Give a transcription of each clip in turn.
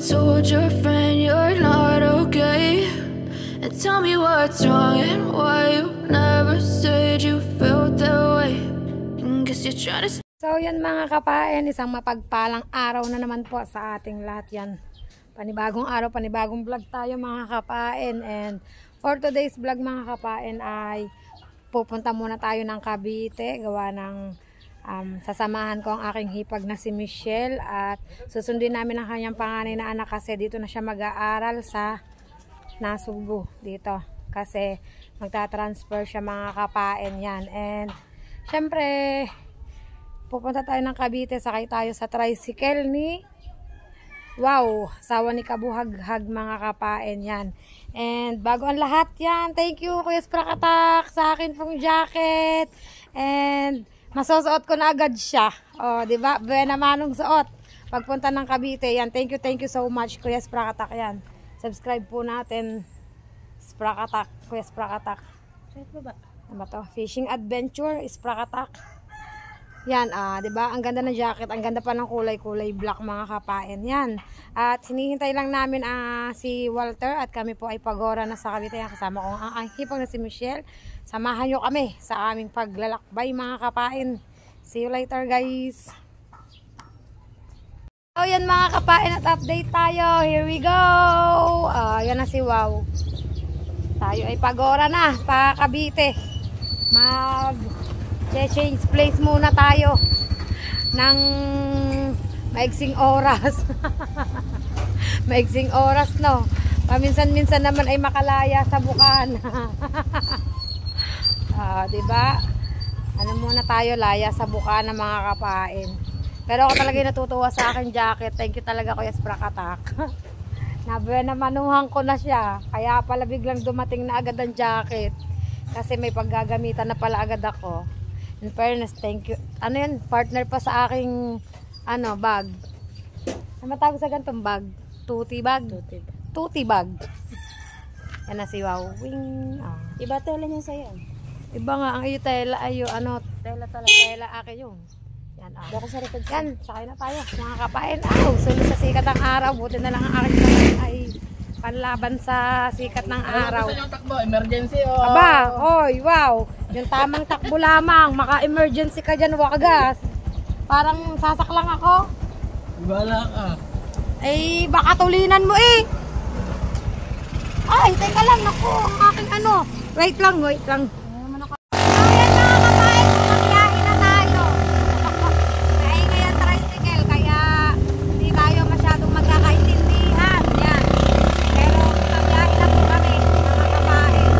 told your friend you're not okay? And tell me what's wrong and why you never said you felt that way. And guess you're trying to... So yan mga kapain, isang mapagpalang araw na naman po sa ating lahat yan. Panibagong araw, panibagong vlog tayo mga kapain. And for today's vlog mga kapain ay pupunta muna tayo ng Cavite. Gawa ng sasamahan ko ang aking hipag na si Michelle. At susundin namin ang kanyang panganay na anak kasi dito na siya mag-aaral sa Nasugbu dito. Kasi magta-transfer siya mga kapain yan. And syempre pupunta tayo ng Cavite, sakay tayo sa tricycle ni asawa ni Kabuhaghag mga kapain yan. And bago ang lahat yan, thank you Kuya Sprakatak sa akin pong jacket. And masusuot ko na agad siya. O, di ba? Buena manong suot. Pagpunta ng Cavite yan. Thank you so much Kuya Sprakatak yan. Subscribe po natin. Sprakatak, Kuya Sprakatak. Ano ba to? Fishing Adventure, Sprakatak. Yan, 'di ba? Ang ganda ng jacket, ang ganda pa ng kulay black mga kapain. Yan. At hinihintay lang namin si Walter at kami po ay pagora na sa Cavite. Kasama ko ang hipag na si Michelle. Samahan nyo kami sa aming paglalakbay mga kapain. See you later guys. So yan mga kapain at update tayo. Here we go. Yan na si Wow. Tayo ay pagora na pa Cavite. Change place muna tayo ng maigsing oras. Maigsing oras no. Paminsan-minsan naman ay makalaya sa bukan. Diba? Ano muna tayo, laya sa bukan ng mga kapain. Pero ako talaga natutuwa sa akin jacket. Thank you talaga Kuya Sprakatak. Nabemanuhan ko na siya. Kaya pala biglang dumating na agad ang jacket. Kasi may paggagamitan na pala agad ako. In fairness, thank you. Ano yan? Partner pa sa aking bag. Ano matawag sa gantong bag? Tuti bag? Tuti bag. Yan na si Wawing. Iba tela niya sa'yo. Iba nga ang iyo tela. Tela talaga. Tela akin yun. Yan. Baka sa record. Yan. Sakay na tayo. Mga kapain. Sulit sa sikat ng araw. Buti na lang ang aking kamay ay panlaban sa sikat ng araw. Ano yung takbo? Emergency o? Aba, hoy, wow. Yung tamang takbo lamang. Maka-emergency ka dyan, wagas. Parang sasaklang ako. Ibala ka. Ay, baka tulinan mo eh. Ay, teka lang. Naku, ang aking Wait lang. Ayan mga kapain, bumabiyahe na tayo. Kaingay ang tricycle, kaya hindi tayo masyadong magkakaintindihan. Yan. Pero bumabiyahe na po kami, mga kapain.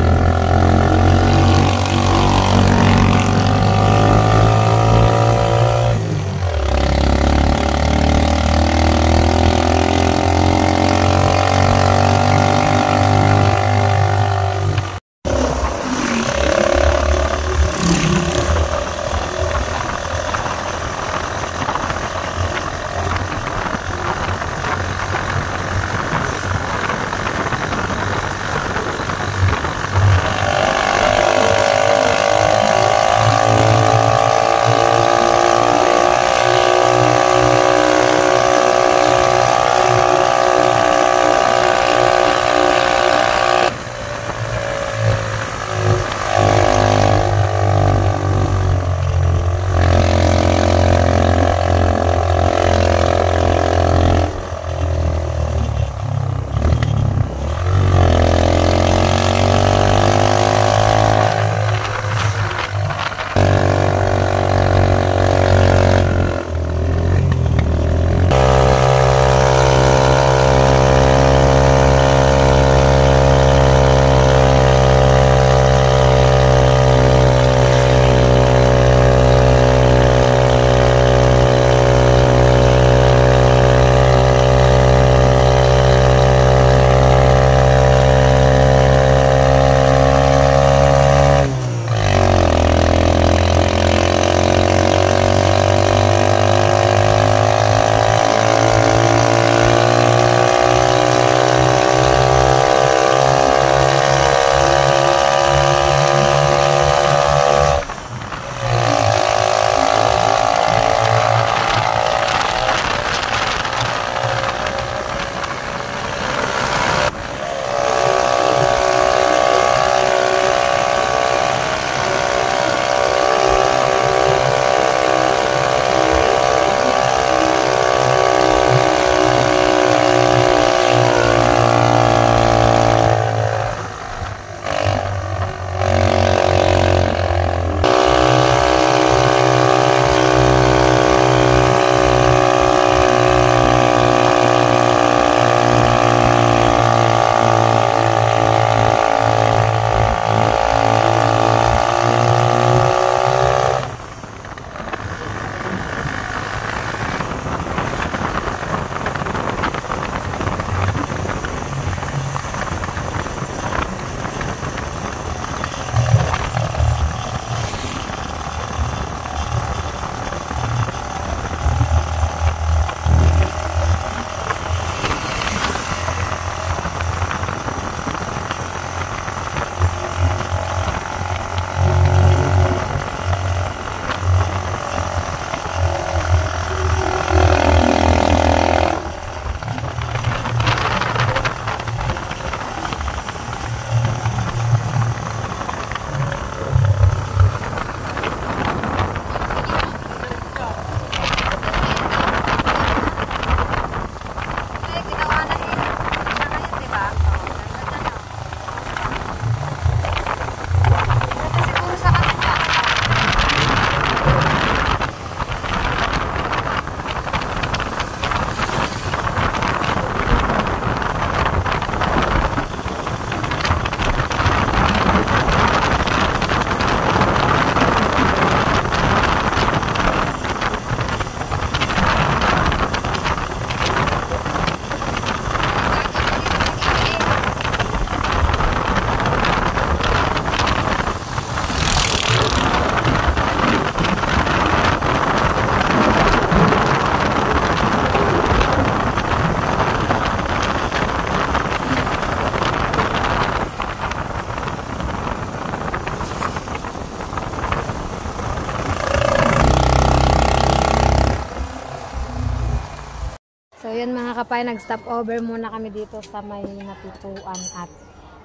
So yun mga kapay, nag-stop over muna kami dito sa may Natituan at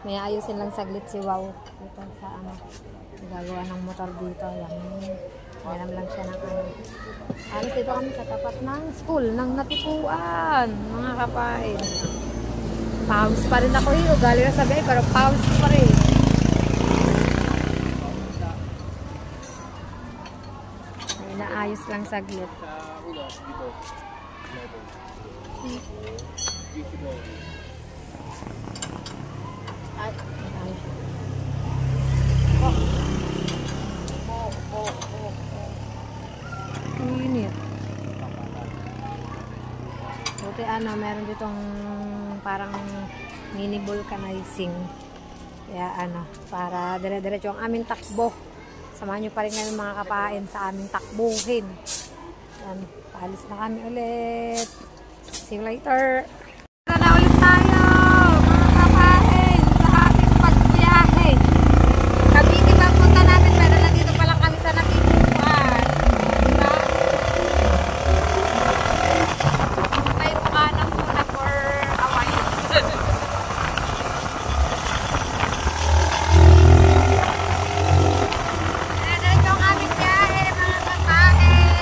may ayusin lang saglit si Wow dito sa ano, gagawa ng motor dito. Yan, meron lang siya ng ano. Alis dito kami sa tapat ng school ng Natituan mga kapay. Pawis pa rin ako eh, ugali na sabi pero pawis pa rin. May naayos lang saglit. At init. Buti ano, meron ditong parang mini vulcanizing. Kaya ano, para dire-diretso ang aming takbo. Samahan nyo pa rin ngayon mga kapain sa aming takbuhin. Yan, paalis na kami ulit. See you later. Tara na ulit tayo mga kapain sa aming pagbiyahe. Cavite ba punta natin, pero nandito pa lang kami sa Natituan. Diba? May bukanang muna for a while. Diretso ang aming biyahe mga kapain.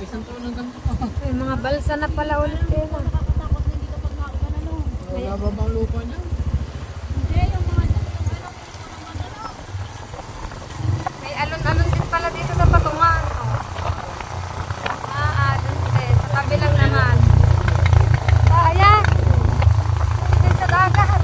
isang taon ng ganito. May mga balsa na pala ulit eh. Wala ba bang lupa niya? May alon-alon din pala dito sa patungan. Dun din. Sa kabilang naman. Ayan! Dito sa dagat.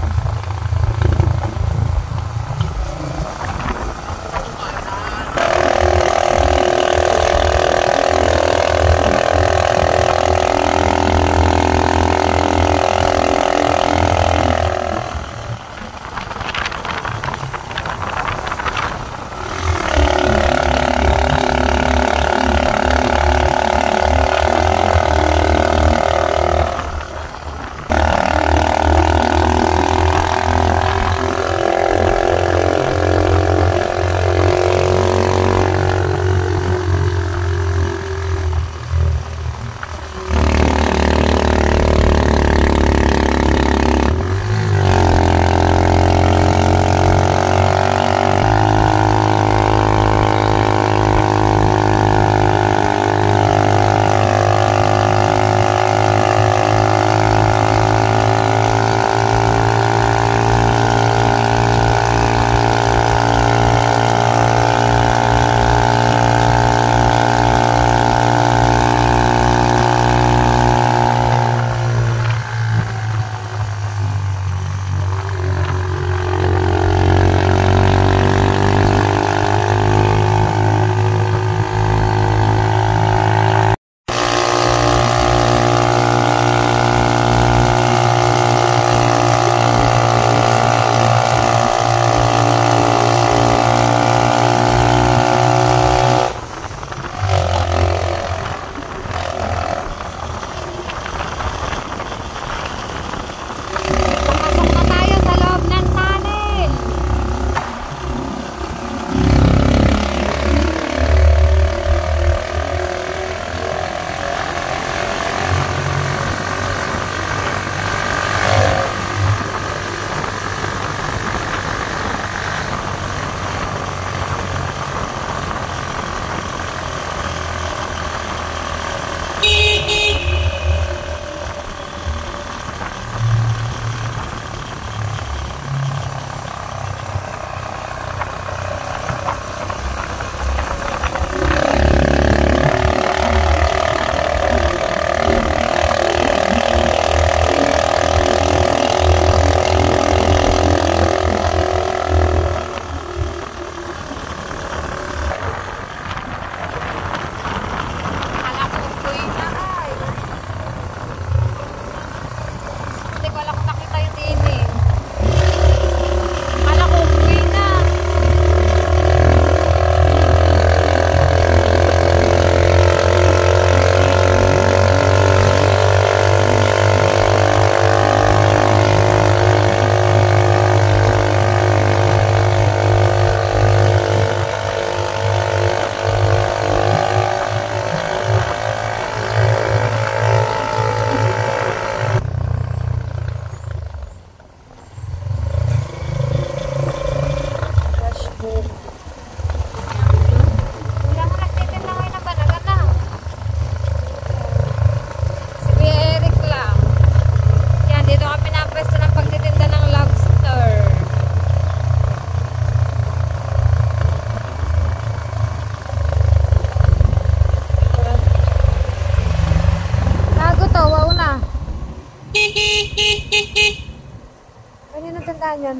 Saan yan?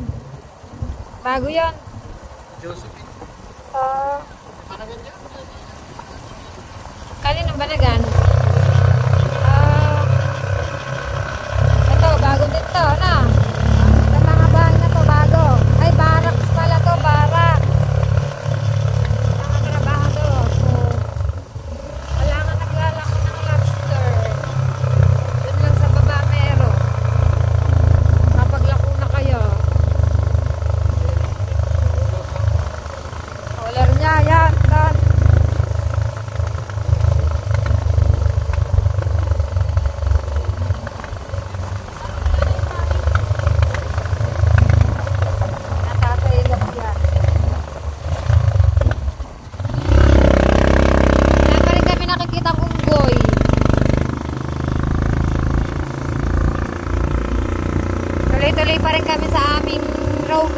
Bago yan. Josephine. Kanino Banagan? Ito, bago din to, na? Sa mga bahay na to, bago. Ay, barracks pala to, barracks. Mga trabaho. So, wala nga naglalako ng lobster. Doon lang sa baba meron. Mapaglako na kayo. Color niya, yan, doon.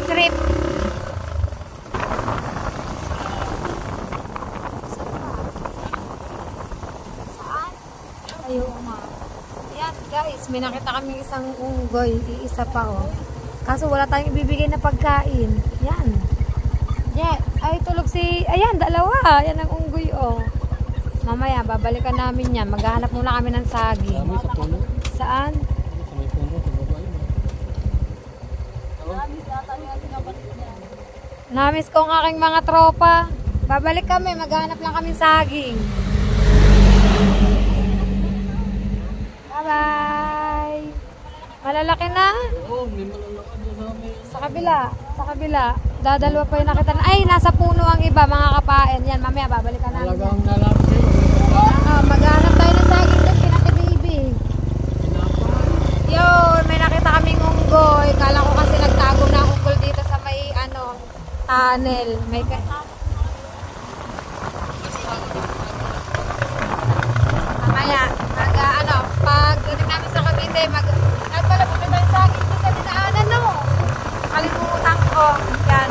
trip. Saan? Ayaw nga. Ayan guys, may nakita kami isang unggoy. Iisa pa oh. Kaso wala tayong ibibigay na pagkain. Yan. Yeah. Ay, tulog si... Ayan, dalawa. Yan ang unggoy oh. Mamaya, babalikan namin yan. Maghahanap muna kami ng saging. Kami sa puno. Saan? Sa may puno, sa baba yun. Namiss ko ang aking mga tropa. Babalik kami, maghanap lang kami saging. Bye-bye! Malalaki na? Oo, may malalakad na namin. Sa kabila. Dadalwa pa yung nakita na. Ay, nasa puno ang iba, mga kapain. Yan, mamaya babalikan namin. Talagang nalapit. Maghanap tayo ng saging doon, pinaka-baby. Yun, may nakita kaming unggoy. Kala ko kasi nagtago na ang unggoy dito sa may, tunnel. May mamaya, pag ulit namin sa Cavite, kahit pala pumunta yung saging doon sa dinaanan, no? Kalimutan ko. Yan.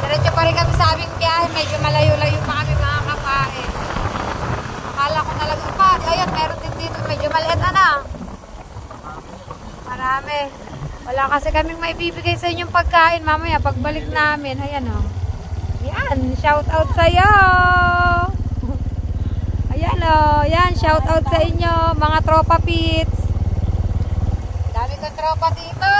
Diretso pa rin kami sa aming biyahe. Medyo malayo-layo pa kami mga kapain. Akala ko talaga pa. Ayan, meron din dito. Medyo maliit Marami. Wala kasi kaming maibibigay sa inyong pagkain. Mamaya, pagbalik namin. Ayan o. Yan. Shout out sa'yo. Ayan o. Yan. Shout out sa inyo. Mga tropa pits. Dami kong tropa dito.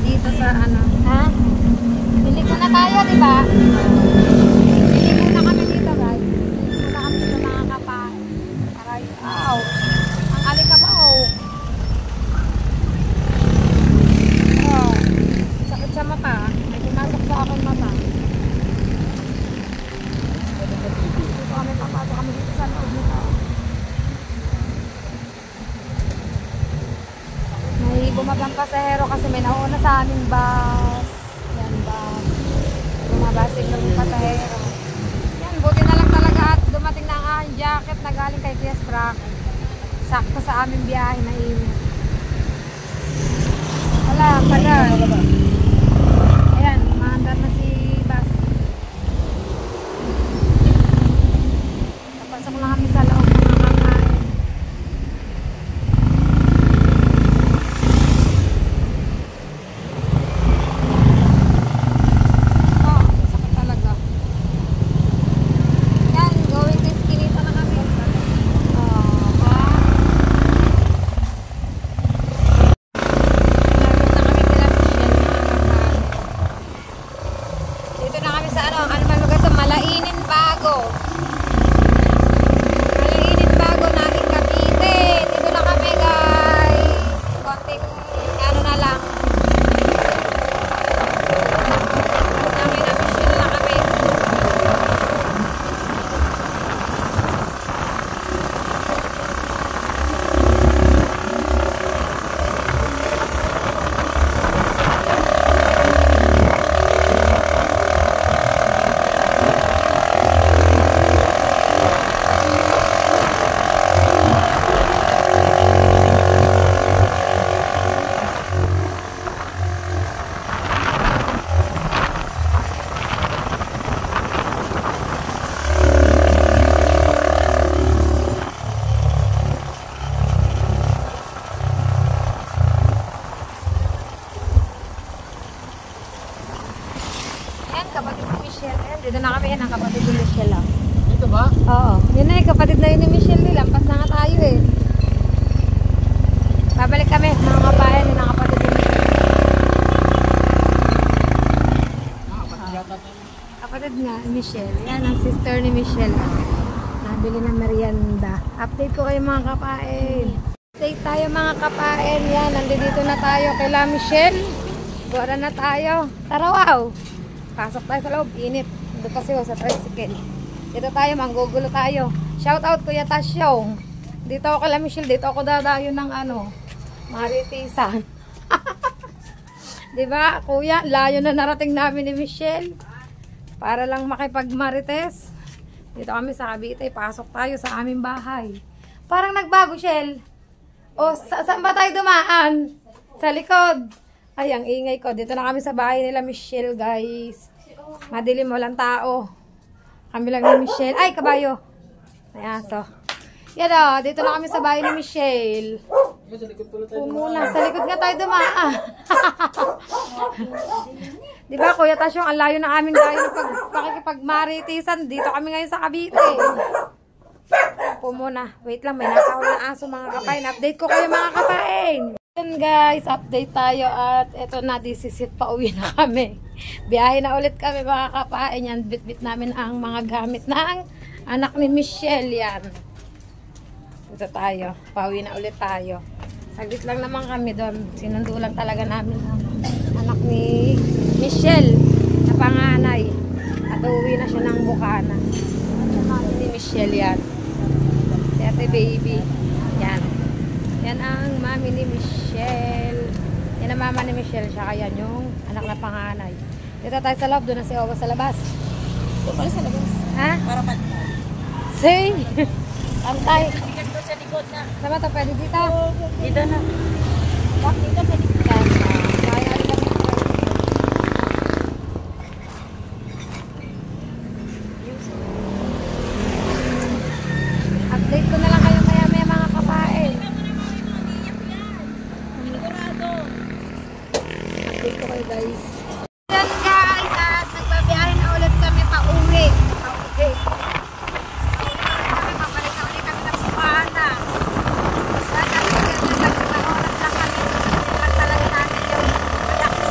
dito sa ano. Ha? Bili ko na tayo, di ba? Bili muna kami dito, guys. Bili muna kami dito mga kapain. Aray, ow. Ang alikabaw. Oh, sakit sa mata. May pumasok sa akin mata. Dito kami papasok kami dito sa loob nito. May bumabang pasahero kasi may nauna sa aming bus. Yan bus. Bumabasig ng pasahero. Yan, buti na lang talaga at dumating na ang aking jacket na galing kay Kuya Sprack. Sakto sa aming biyahe na init. Wala, tagal. Ayan, maandar na si bus. Napasok na kami sa loob ng mga kakain. Oh, sakit talaga. Yan, going to Eskinita na kami. Oh, dito na kami sa ano man lugar to? Malainin Bago. Malainin Bago nating Cavite. Dito na kami, guys. Konting ano na lang. Namin na na kami. Yan, kapatid ni Michelle. Ayan, dito na kami. Yan ang kapatid ni Michelle. Oh. Dito ba? Oo. Yun na yung kapatid na yun ni Michelle. Lampas na nga tayo eh. Babalik kami. Mga kabayan. Yun ang kapatid ni Michelle. Kapatid nga, Michelle. Yan ang sister ni Michelle. Nabili ng merienda. Update ko kayo mga kapain. Update tayo mga kapain. Yan, nandito na tayo kay La Michelle. Gora na tayo. Tara, wow! Pasok tayo sa loob. Init. Doon kasi sa tricycle. Dito tayo, manggugulo tayo. Shout out Kuya Tasyong. Dito ako kay La Michelle. Dito ako dadayo ng ano, maritisan. Diba, Kuya? Layo na narating namin ni Michelle. Para lang makipagmarites. Dito kami sa Cavite. Pasok tayo sa aming bahay. Parang nagbago, Shell. O, saan ba tayo dumaan? Sa likod. Ay, ang ingay ko. Dito na kami sa bahay nila Michelle, guys. Madilim, walang tao. Kami lang ni Michelle. Ay, kabayo. Ay, aso. Yan o, dito na kami sa bahay ni Michelle. Sa likod pala tayo. Muna, sa likod nga tayo dumaan. Diba, Kuya Tasyong, ang layo ng aming layo ng pakikipagmaritisan. Dito kami ngayon sa Cavite. Po muna. Wait lang, may nakahol na aso mga kapain. Update ko kayo mga kapain. Yan guys, update tayo at eto na, disisit pa uwi na kami. Biyahe na ulit kami mga kapain. Yan, bit-bit namin ang mga gamit ng anak ni Michelle yan. Dito tayo, pauwi na ulit tayo. Saglit lang naman kami doon. Sinundo lang talaga namin ang anak ni Michelle na panganay. At uuwi na siya ng Bukana. Mami ni Michelle yan. Si Ate Baby. Yan. Yan ang mami ni Michelle. Yan ang mama ni Michelle. Siya kaya yung anak na panganay. Dito tayo sa loob. Doon na si Owa sa labas. Doon pala sa labas. Ha? Para pantay. Say! Pantay. Ikat ko sa likod na. Sama to, pwede dito. Dito na. Bak, dito pwede. Yan. Kaya lang. Update ko na lang kayo maya-maya mga kapain. Sigurado. Update ko kayo guys. Yan guys, at nagbabiyahe na ulit kami pa-uwi. Pa-uwi. Babalik na ulit kami ng Bukana. Sana oras lang kami. Lang talaga namin yung anak ni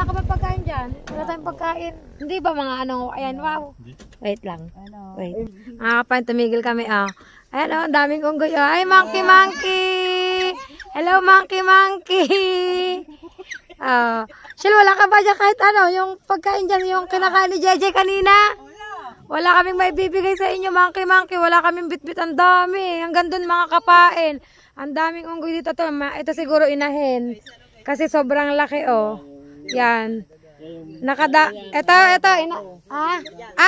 ka ba pagkain dyan? Wala tayong pagkain. Hindi ba mga ano? Ayan, wow. Wait lang. Wait. Kapain, tumigil kami. Ayan, ang daming unggoy. Ay, monkey, monkey. Hello, monkey, monkey. Shil, wala ka ba dyan kahit ano? Yung pagkain dyan, yung kinakain ni JJ kanina? Wala kaming may bibigay sa inyo, monkey, monkey. Wala kaming bitbit. Ang dami. Hanggang dun mga kapain. Ang daming unggoy dito. Ito siguro inahin. Kasi sobrang laki, oh. Yan.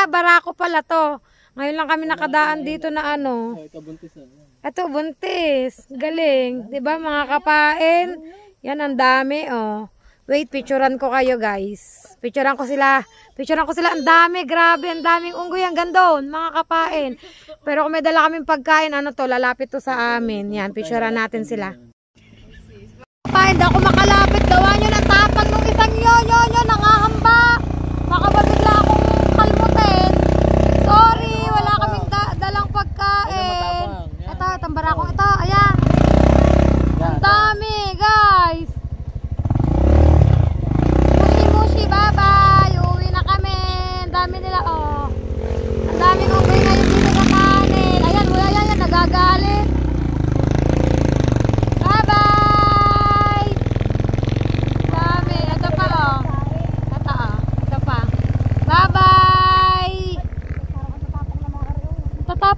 Barako pala to. Ngayon lang kami nakadaan dito na ano. Ito, buntis. Galing. Diba mga kapain? Yan, ang dami, oh. Wait, picturean ko kayo, guys. Picturean ko sila. Ang dami. Grabe, ang daming unggoy hanggang doon, mga kapain. Pero kung may dala kaming pagkain, ano to, lalapit to sa amin. Yan, picturean natin sila. Kapain, hindi ako makalapit. Gawa nyo ng tapang nung isang yun, nangahamba. Baka ba bigla akong kalmutin. Sorry, wala kaming dalang pagkain. Ito, tambara ko ito. Ayan. Ang dami, guys. Mushi, bye-bye. Uwi na kami. Ang dami nila, oh. Ang daming unggoy ngayon dito sa kanin. Ayan, wala yan, nagagalit. Bye-bye. Dami. Ito pa, oh. Ito pa. Bye-bye.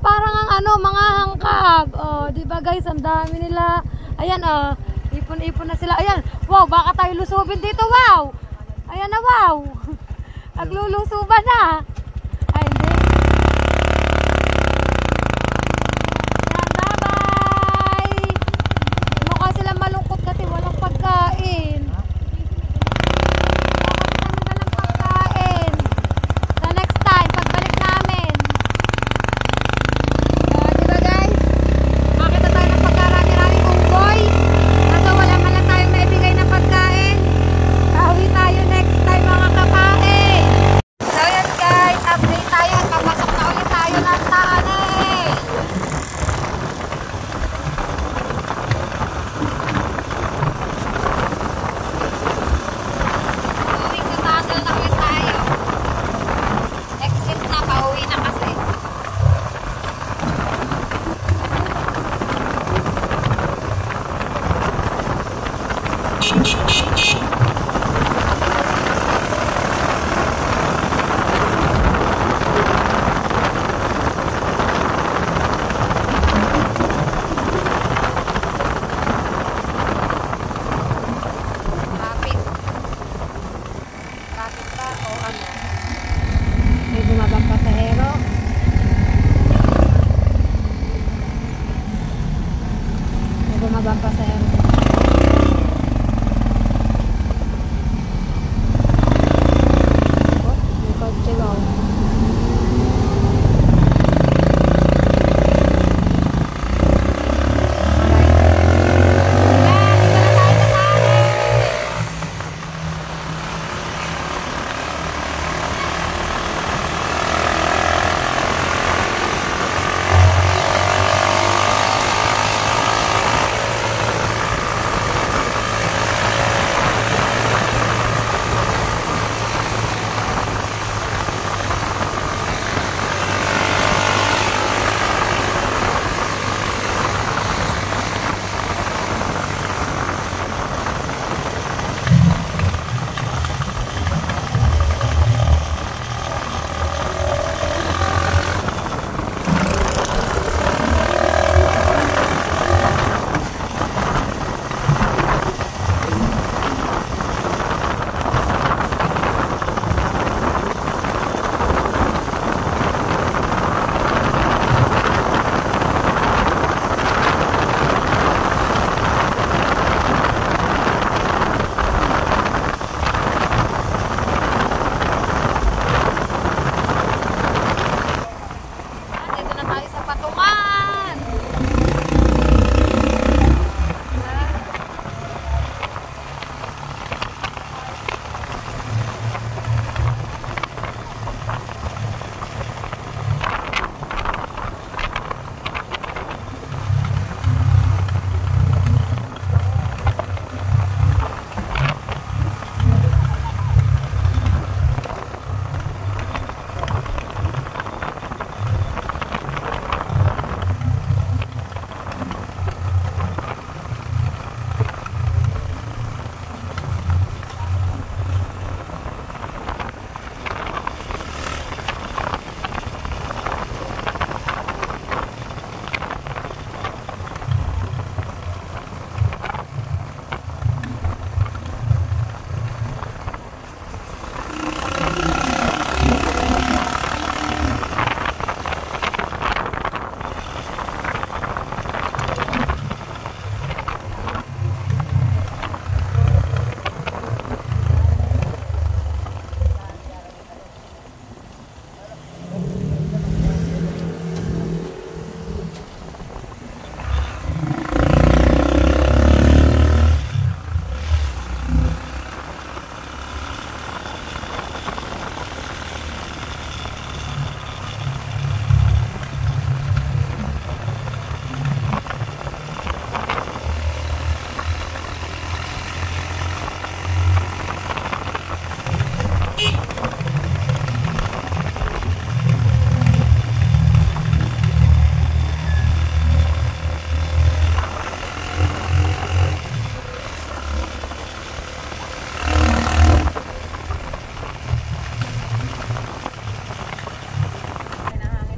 Parang ang ano, mga hangkab. Oh, di ba guys, ang dami nila. Ayan, oh. Ipon-ipon na sila. Ayan. Wow, baka tayo lusubin dito. Wow. Ayan na, wow. Naglulusuban na. Ay, hindi. Ayan, bye-bye. Mukha sila malungkot kasi walang pagkain. Walang pagkain. So next time, pagbalik namin. Diba guys? Makita tayo ng pagkarami-raming unggoy. Kaso wala man lang tayong naibigay na pagkain. Pauwi tayo next time mga kapain. So yan guys.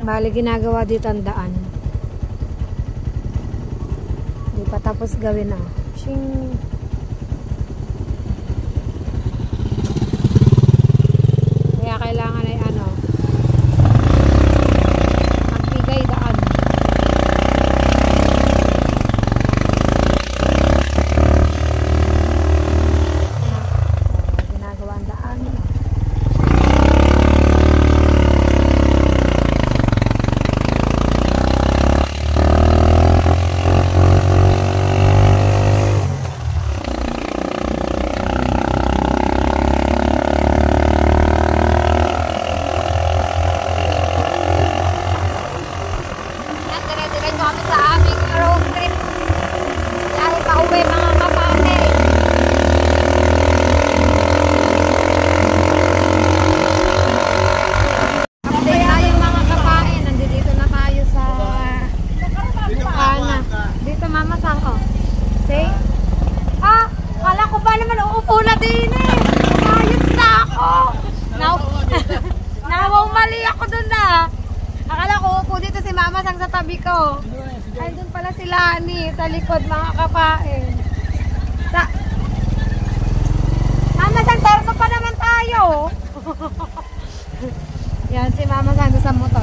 Bali, ginagawa dito ang daan. Hindi pa tapos gawin na. Shing! Kaya kailangan ay ano, magbigay daan. Ginagawa ang daan. Yan, dire-diretso kami sa aming road trip. Dahil pauwi mga kapatid. Update tayo mga kapain. Nandito na tayo sa Ana. Dito mama sang oh. Say. Ah, kala ko ba naman uupo na din eh. Ayos na ako. Nawaw mali ako dun na. Akala ko uupo dito si mama sang sa tabi ko. Ay, dun pala si Lani sa likod mga kapain. Sa Mama sang torno pa naman tayo. Yan si mama sang sa motor.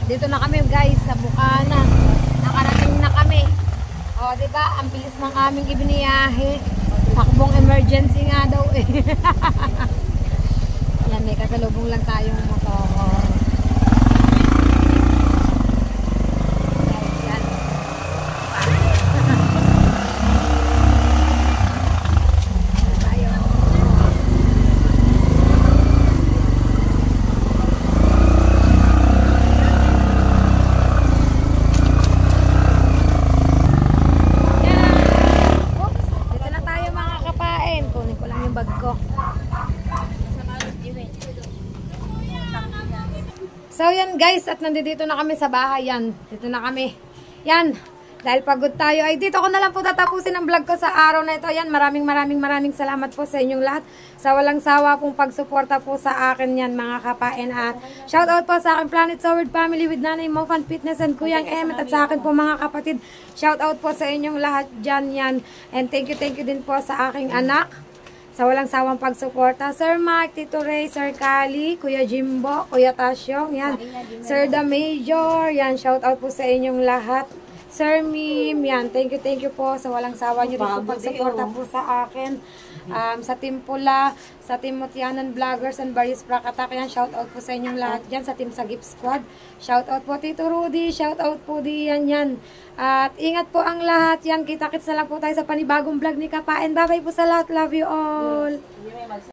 Dito na kami guys sa Bukana. Nakarating na kami. O, diba? Ang bilis ng aming ibiniyahe. Takbong emergency nga daw eh. Yan, may kasalubong lang tayong motor. Guys, yan. Yan tayo. Oops, dito na tayo mga kapain. Kunin ko lang yung bag ko. So yan guys, at nandito na kami sa bahay. Yan, dito na kami. Yan, dahil pagod tayo, ay dito ko na lang po tatapusin ang vlog ko sa araw na ito. Yan, maraming salamat po sa inyong lahat. Sa walang sawa pong pagsuporta po sa akin yan mga kapain. At shout out po sa akin Planet Soward Family with Nanay Mo Fan Fitness and Kuyang Emmet. At sa akin po mga kapatid, shout out po sa inyong lahat dyan yan. And thank you din po sa aking anak. Sa walang sawang pagsuporta, Sir Mark, Tito Ray, Sir Kali, Kuya Jimbo, Kuya Tasyong, yan. Sir The Major, yan. Shout out po sa inyong lahat. Sir Mim, yan. Thank you po sa walang sawa nyo rin sa pagsuporta po sa akin. Sa Team Pula, sa Team Mutianan Vloggers and Baris Prakatak, yan. Shout out po sa inyong lahat yan. Sa Team Sagip Squad, shout out po Tito Rudy, shout out po diyan yan. At ingat po ang lahat yan. Kita-kits na lang po tayo sa panibagong vlog ni Kapain. Bye-bye po sa lahat. Love you all.